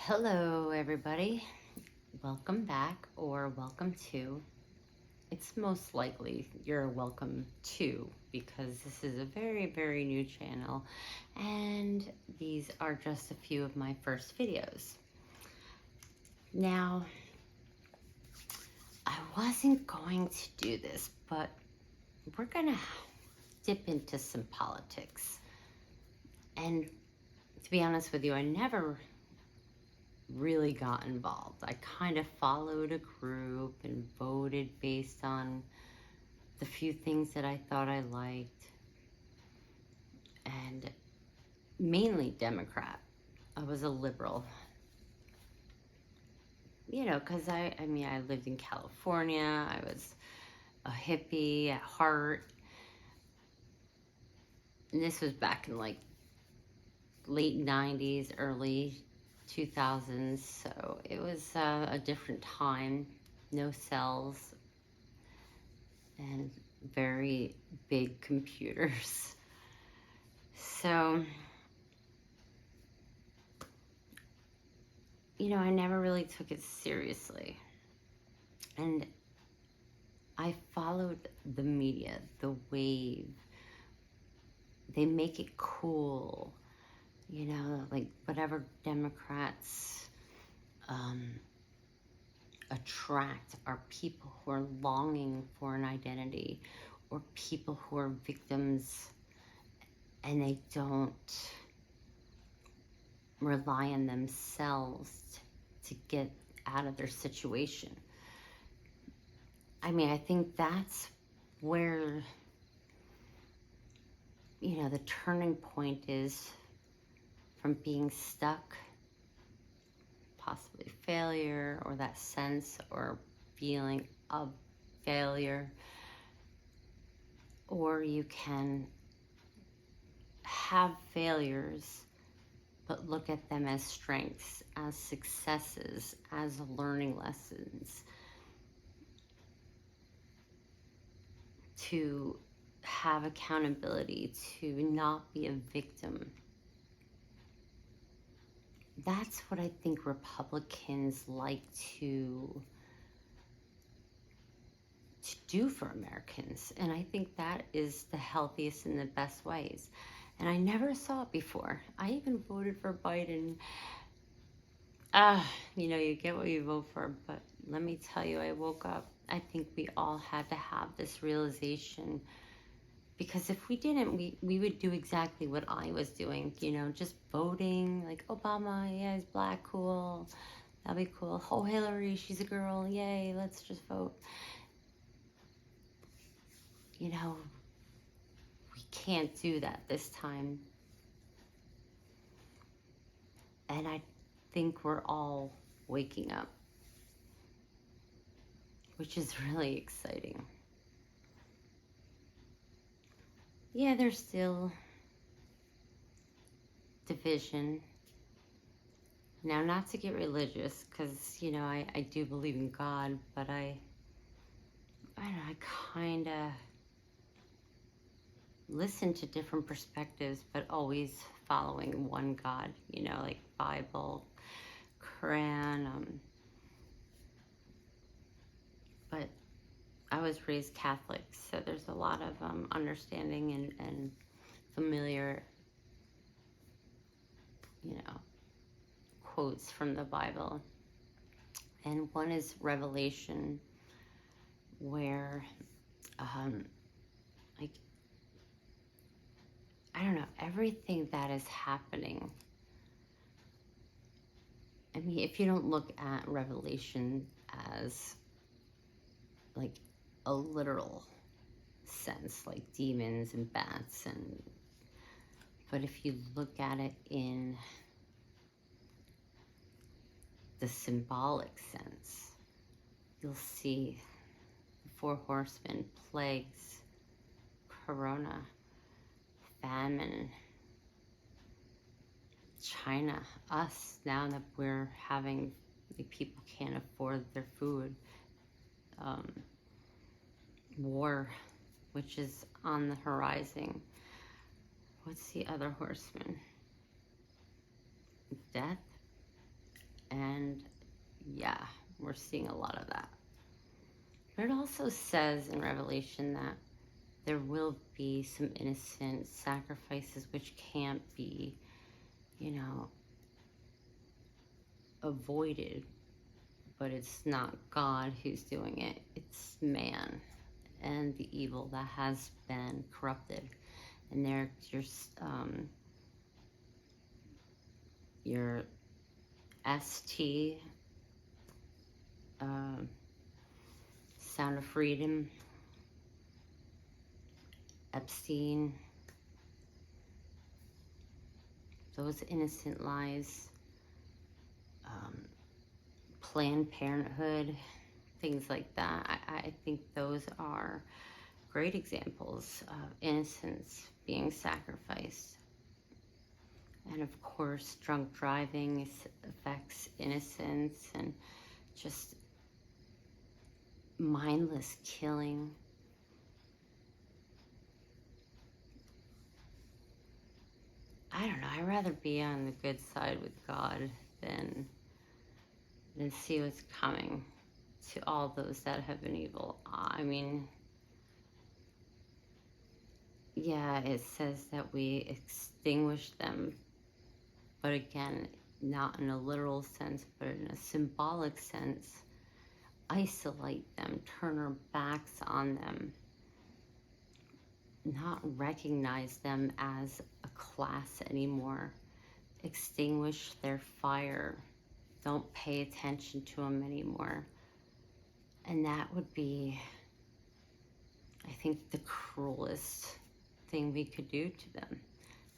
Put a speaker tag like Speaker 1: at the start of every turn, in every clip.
Speaker 1: Hello, everybody. Welcome back, or welcome to. It's most likely you're welcome to because this is a very, very new channel, and these are just a few of my first videos. Now, I wasn't going to do this, but we're gonna dip into some politics. And to be honest with you, I never really got involved. I kind of followed a group and voted based on the few things that I thought I liked, and mainly Democrat. I was a liberal, because I lived in California. I was a hippie at heart. And this was back in like late 90s, early 2000s. So it was a different time. No cells and very big computers. So, I never really took it seriously. And I followed the media, the wave. They make it cool, like whatever Democrats attract are people who are longing for an identity or people who are victims and they don't rely on themselves to get out of their situation. I think that's where, the turning point is from being stuck, possibly failure, or that sense or feeling of failure. Or you can have failures, but look at them as strengths, as successes, as learning lessons, to have accountability, to not be a victim. That's what I think Republicans like to do for Americans. And I think that is the healthiest and the best ways. And I never saw it before. I even voted for Biden. You get what you vote for, but let me tell you, I woke up. I think we all had to have this realization, because if we didn't, we would do exactly what I was doing, just voting, like Obama, yeah, he's black, cool, that'll be cool. Oh, Hillary, she's a girl, yay, let's just vote. We can't do that this time. And I think we're all waking up, which is really exciting. Yeah, there's still division. Now, not to get religious, because, I do believe in God, but I don't know, I kind of listen to different perspectives, but always following one God, like Bible, Quran. But I was raised Catholic, so there's a lot of understanding and familiar, quotes from the Bible. And one is Revelation, where, like, I don't know, everything that is happening. If you don't look at Revelation as like a literal sense, like demons and bats, but if you look at it in the symbolic sense, you'll see the 4 horsemen, plagues, corona, famine, China, us, now that we're having, people can't afford their food, war, which is on the horizon. What's the other horseman? Death? And yeah, we're seeing a lot of that. But it also says in Revelation that there will be some innocent sacrifices which can't be, you know, avoided. But it's not God who's doing it, it's man and the evil that has been corrupted. And there's your ST, Sound of Freedom, Epstein, those innocent lives, Planned Parenthood, things like that. I think those are great examples of innocence being sacrificed. And of course, drunk driving affects innocence, and just mindless killing. I don't know, I'd rather be on the good side with God than see what's coming to all those that have been evil. I mean, yeah, it says that we extinguish them, but again, not in a literal sense, but in a symbolic sense. Isolate them, turn our backs on them, not recognize them as a class anymore, extinguish their fire, don't pay attention to them anymore. And that would be, I think, the cruelest thing we could do to them.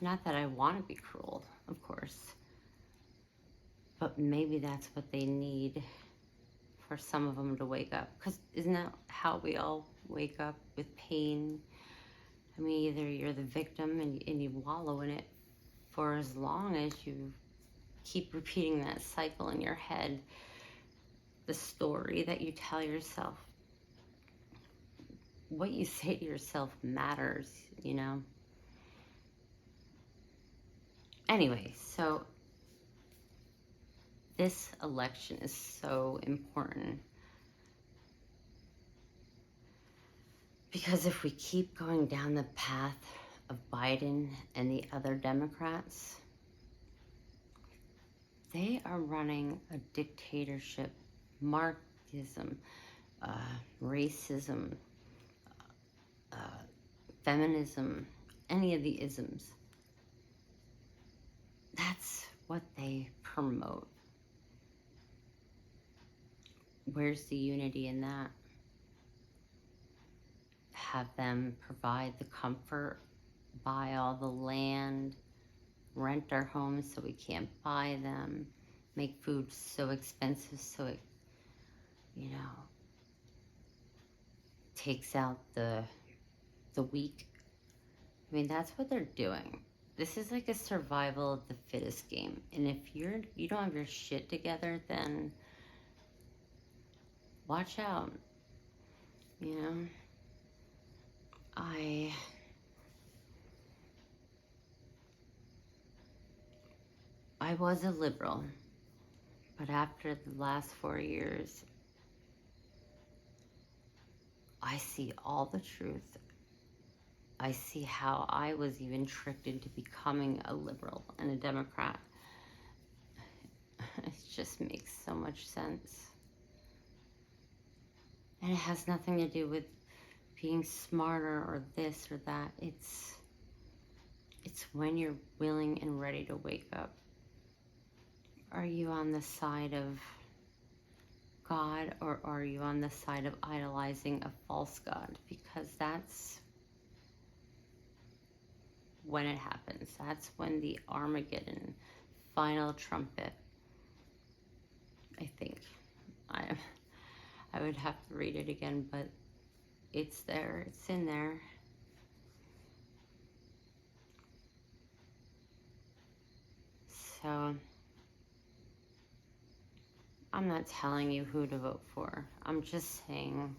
Speaker 1: Not that I want to be cruel, of course, but maybe that's what they need for some of them to wake up. Because isn't that how we all wake up, with pain? I mean, either you're the victim and you wallow in it for as long as you keep repeating that cycle in your head, the story that you tell yourself. What you say to yourself matters, you know? Anyway, so this election is so important, because if we keep going down the path of Biden and the other Democrats, they are running a dictatorship, Marxism, racism, feminism, any of the isms. That's what they promote. Where's the unity in that? Have them provide the comfort, buy all the land, rent our homes so we can't buy them, make food so expensive so it, you know, takes out the weak. I mean, that's what they're doing. This is like a survival of the fittest game. And if you don't have your shit together, then watch out. You know, I was a liberal, but after the last 4 years, I see all the truth. I see how I was even tricked into becoming a liberal and a Democrat. It just makes so much sense. And it has nothing to do with being smarter or this or that. It's when you're willing and ready to wake up. Are you on the side of God, or are you on the side of idolizing a false God? Because that's when it happens. That's when the Armageddon final trumpet, I think. I would have to read it again, but it's there. It's in there. So I'm not telling you who to vote for. I'm just saying,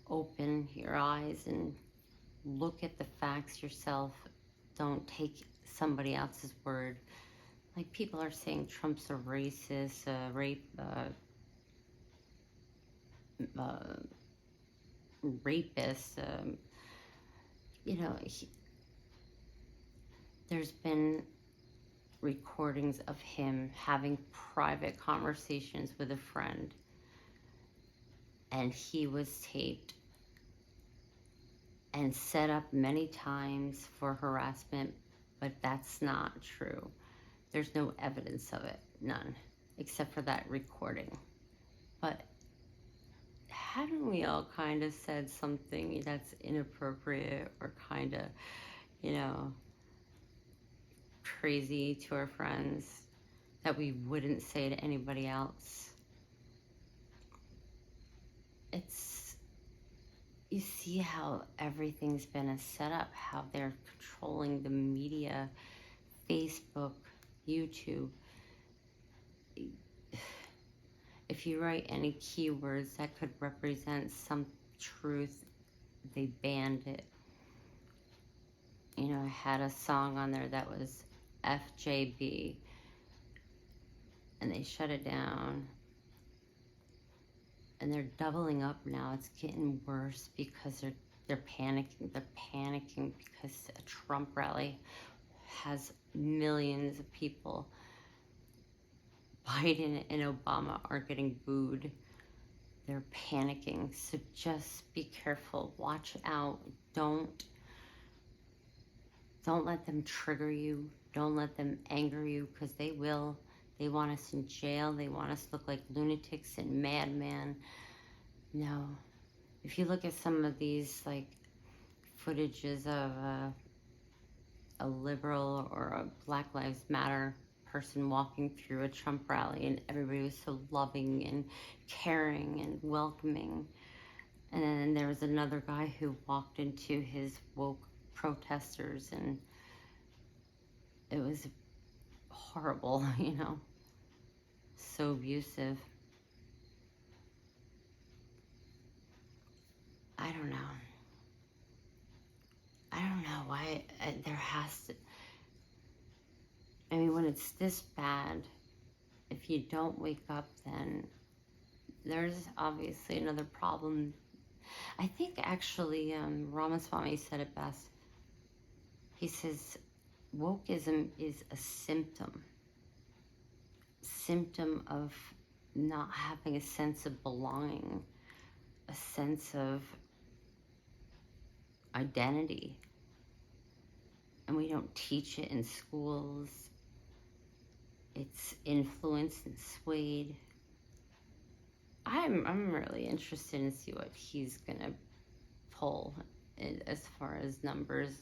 Speaker 1: open your eyes and look at the facts yourself. Don't take somebody else's word like people are saying Trump's a racist, uh, rapist. You know, there's been recordings of him having private conversations with a friend, and he was taped and set up many times for harassment, but that's not true. There's no evidence of it, none, except for that recording. But haven't we all kind of said something that's inappropriate or kind of, you know, crazy to our friends that we wouldn't say to anybody else? It's, you see how everything's been a setup, how they're controlling the media, Facebook, YouTube. If you write any keywords that could represent some truth, they banned it. You know, I had a song on there that was FJB, and they shut it down. And they're doubling up now. It's getting worse because they're panicking. They're panicking because a Trump rally has millions of people. Biden and Obama are getting booed. They're panicking. So just be careful. Watch out. Don't let them trigger you. Don't let them anger you, because they will. They want us in jail. They want us to look like lunatics and madmen. No. If you look at some of these, like, footages of a liberal or a Black Lives Matter person walking through a Trump rally, and everybody was so loving and caring and welcoming. And then there was another guy who walked into his woke protesters, and it was horrible, you know, so abusive. I don't know. I don't know why there has to, I mean, when it's this bad, if you don't wake up, then there's obviously another problem. I think actually Ramaswamy said it best. He says wokeism is a symptom of not having a sense of belonging, a sense of identity. And we don't teach it in schools. It's influenced and swayed. I'm really interested in see what he's gonna pull as far as numbers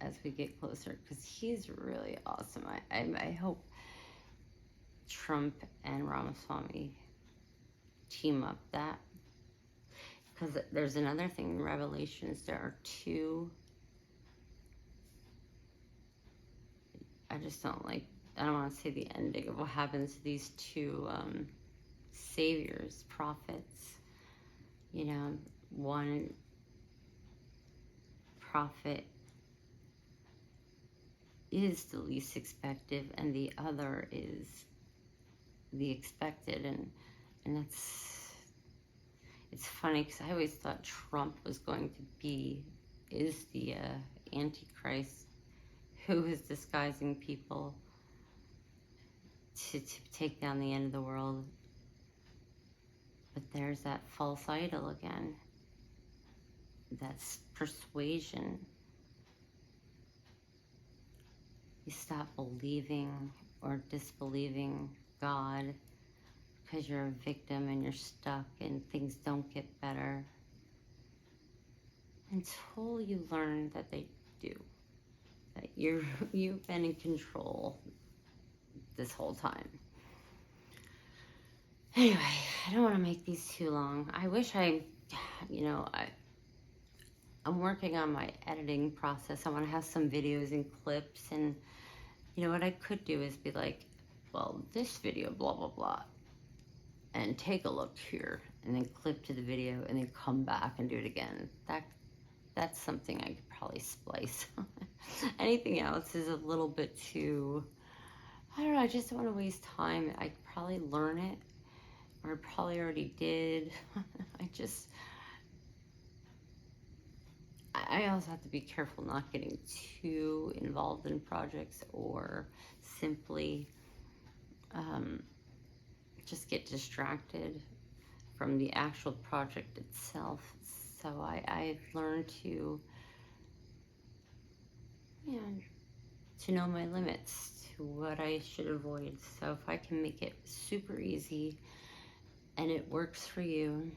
Speaker 1: as we get closer, because he's really awesome. I hope Trump and Ramaswamy team up that, because there's another thing in Revelations. There are two, I just don't like, I don't want to say the ending of what happens to these two saviors, prophets. You know, one prophet is the least expected, and the other is the expected. And it's funny, because I always thought Trump was going to is the Antichrist, who is disguising people to take down the end of the world. But there's that false idol again. That's persuasion. You stop believing or disbelieving God because you're a victim and you're stuck and things don't get better, until you learn that they do. That you've been in control this whole time. Anyway, I don't want to make these too long. I wish I'm working on my editing process. I want to have some videos and clips, and what I could do is be like, well, this video, blah, blah, blah, and take a look here, and then clip to the video, and then come back and do it again. That's something I could probably splice. Anything else is a little bit too I don't know, I just don't want to waste time. I could probably learn it, or I probably already did. I also have to be careful not getting too involved in projects or simply um, just get distracted from the actual project itself. So I've learned to, you know, to know my limits, to what I should avoid. So if I can make it super easy and it works for you,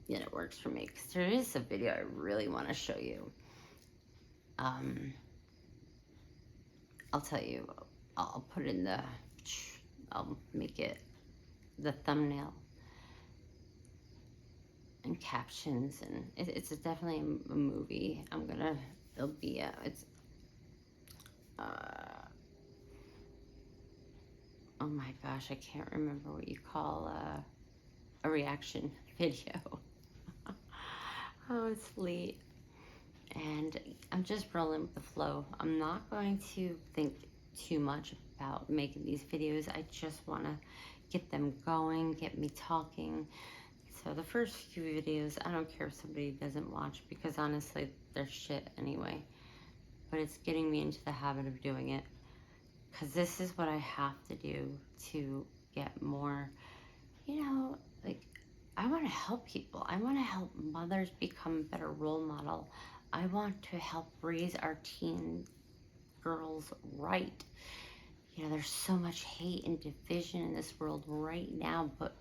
Speaker 1: then it works for me. Because there is a video I really want to show you. I'll tell you, I'll put in the, I'll make it the thumbnail and captions, and it's definitely a movie. It'll be uh, oh my gosh, I can't remember what you call a reaction video. Oh, it's late, and I'm just rolling with the flow. I'm not going to think too much about making these videos. I just want to get them going, get me talking. So the first few videos, I don't care if somebody doesn't watch, because honestly, they're shit anyway. But it's getting me into the habit of doing it, because this is what I have to do to get more, like, I want to help people. I want to help mothers become a better role model. I want to help raise our teen girls right. There's so much hate and division in this world right now, but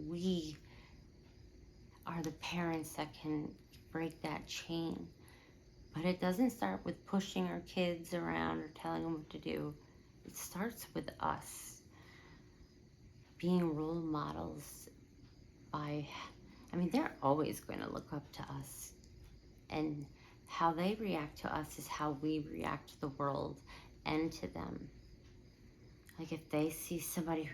Speaker 1: we are the parents that can break that chain. But it doesn't start with pushing our kids around or telling them what to do. It starts with us being role models they're always going to look up to us. And how they react to us is how we react to the world and to them. Like if they see somebody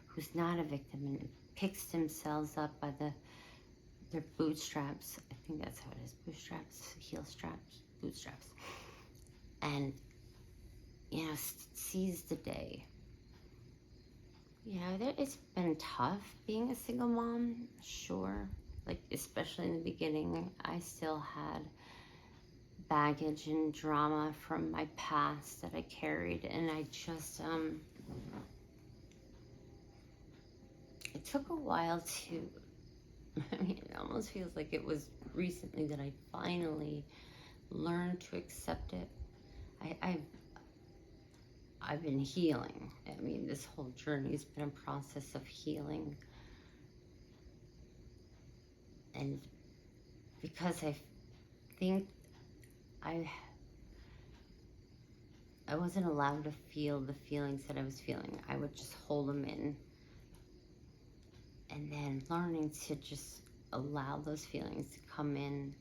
Speaker 1: who's not a victim and picks themselves up by their bootstraps, I think that's how it is, bootstraps, heel straps, bootstraps, and seize the day. It's been tough being a single mom, sure. Like, especially in the beginning, I still had baggage and drama from my past that I carried, and I just, it took a while to, it almost feels like it was recently that I finally learned to accept it. I've been healing. This whole journey has been a process of healing. And because I think I wasn't allowed to feel the feelings that I was feeling. I would just hold them in. And then learning to just allow those feelings to come in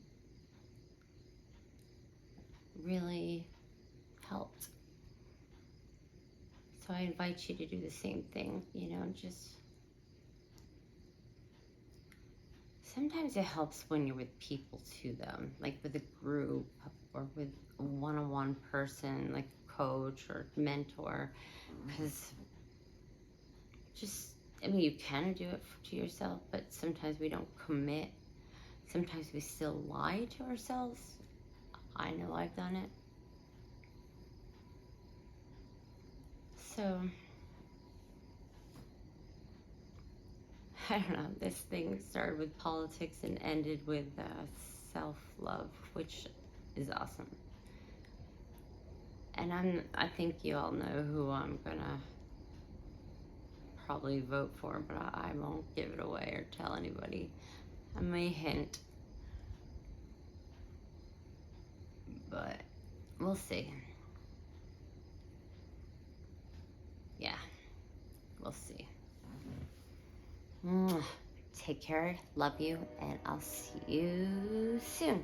Speaker 1: really helped. So I invite you to do the same thing, just sometimes it helps when you're with people too, though, like with a group or with a one-on-one person, like a coach or mentor, because you can do it to yourself, but sometimes we don't commit. Sometimes we still lie to ourselves. I know I've done it. So, I don't know, this thing started with politics and ended with self-love, which is awesome. And I think you all know who I'm gonna probably vote for, but I won't give it away or tell anybody. I may hint, but we'll see. Yeah, we'll see. Take care, love you, and I'll see you soon.